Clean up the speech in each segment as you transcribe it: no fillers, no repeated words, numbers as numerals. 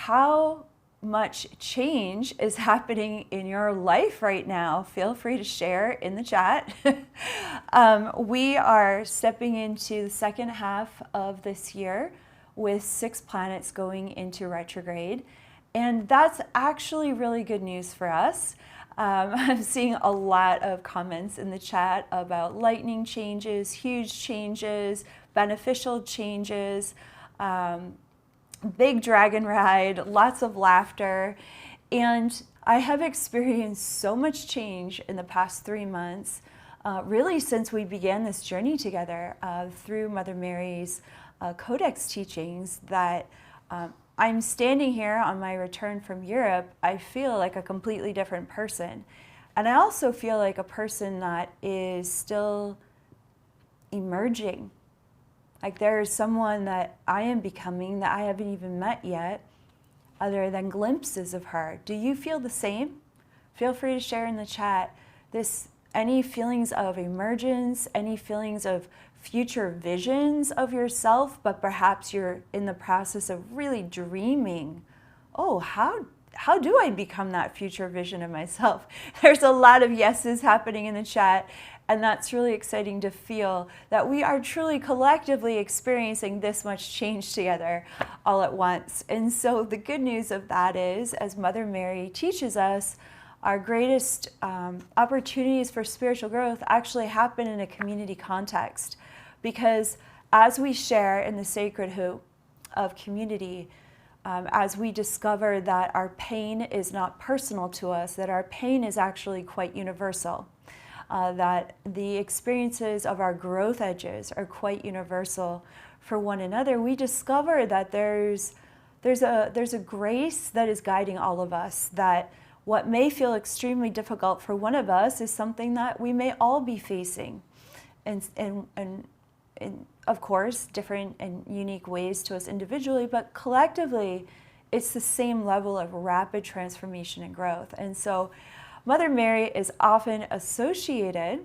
how much change is happening in your life right now. Feel free to share in the chat. We are stepping into the second half of this year with 6 planets going into retrograde. And that's actually really good news for us. I'm seeing a lot of comments in the chat about lightning changes, huge changes, beneficial changes, big dragon ride, lots of laughter. And I have experienced so much change in the past 3 months, really since we began this journey together through Mother Mary's Codex teachings, that I'm standing here on my return from Europe. I feel like a completely different person. And I also feel like a person that is still emerging. Like there is someone that I am becoming that I haven't even met yet, other than glimpses of her. Do you feel the same? Feel free to share in the chat any feelings of emergence, any feelings of future visions of yourself, but perhaps you're in the process of really dreaming, oh, how do I become that future vision of myself? There's a lot of yeses happening in the chat, and that's really exciting to feel that we are truly collectively experiencing this much change together all at once. And so the good news of that is, as Mother Mary teaches us, our greatest opportunities for spiritual growth actually happen in a community context. Because as we share in the sacredhood of community, as we discover that our pain is not personal to us, that our pain is actually quite universal, that the experiences of our growth edges are quite universal for one another, we discover that there's a grace that is guiding all of us, that what may feel extremely difficult for one of us is something that we may all be facing. And of course, different and unique ways to us individually, but collectively, it's the same level of rapid transformation and growth. And so Mother Mary is often associated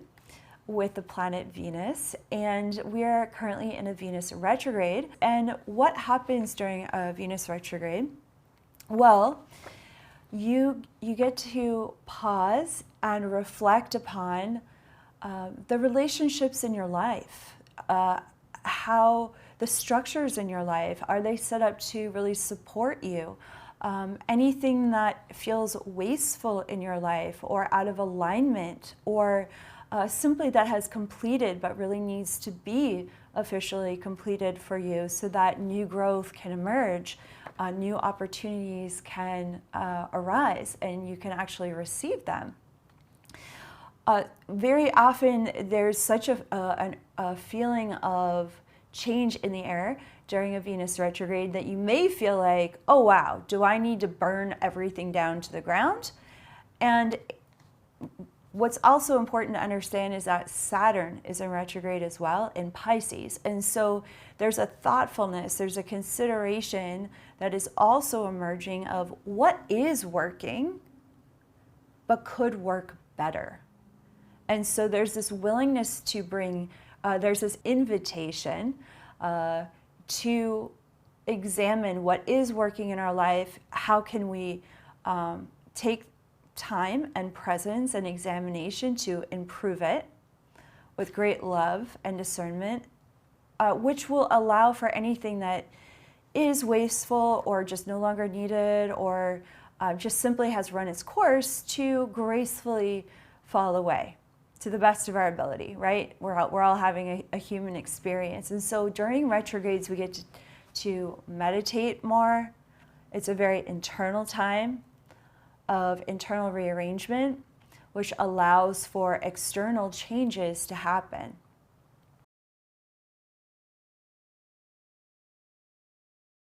with the planet Venus, and we are currently in a Venus retrograde. And what happens during a Venus retrograde? Well, you get to pause and reflect upon the relationships in your life. How the structures in your life, are they set up to really support you? Anything that feels wasteful in your life or out of alignment, or simply that has completed but really needs to be officially completed for you so that new growth can emerge, new opportunities can arise, and you can actually receive them. Very often there's such a feeling of change in the air during a Venus retrograde that you may feel like, oh wow, do I need to burn everything down to the ground? And what's also important to understand is that Saturn is in retrograde as well in Pisces. And so there's a thoughtfulness, there's a consideration that is also emerging of what is working but could work better. And so there's this willingness to bring, there's this invitation to examine what is working in our life. How can we take time and presence and examination to improve it with great love and discernment, which will allow for anything that is wasteful or just no longer needed, or just simply has run its course, to gracefully fall away to the best of our ability, right? We're all having a human experience. And so during retrogrades, we get to meditate more. It's a very internal time of internal rearrangement, which allows for external changes to happen.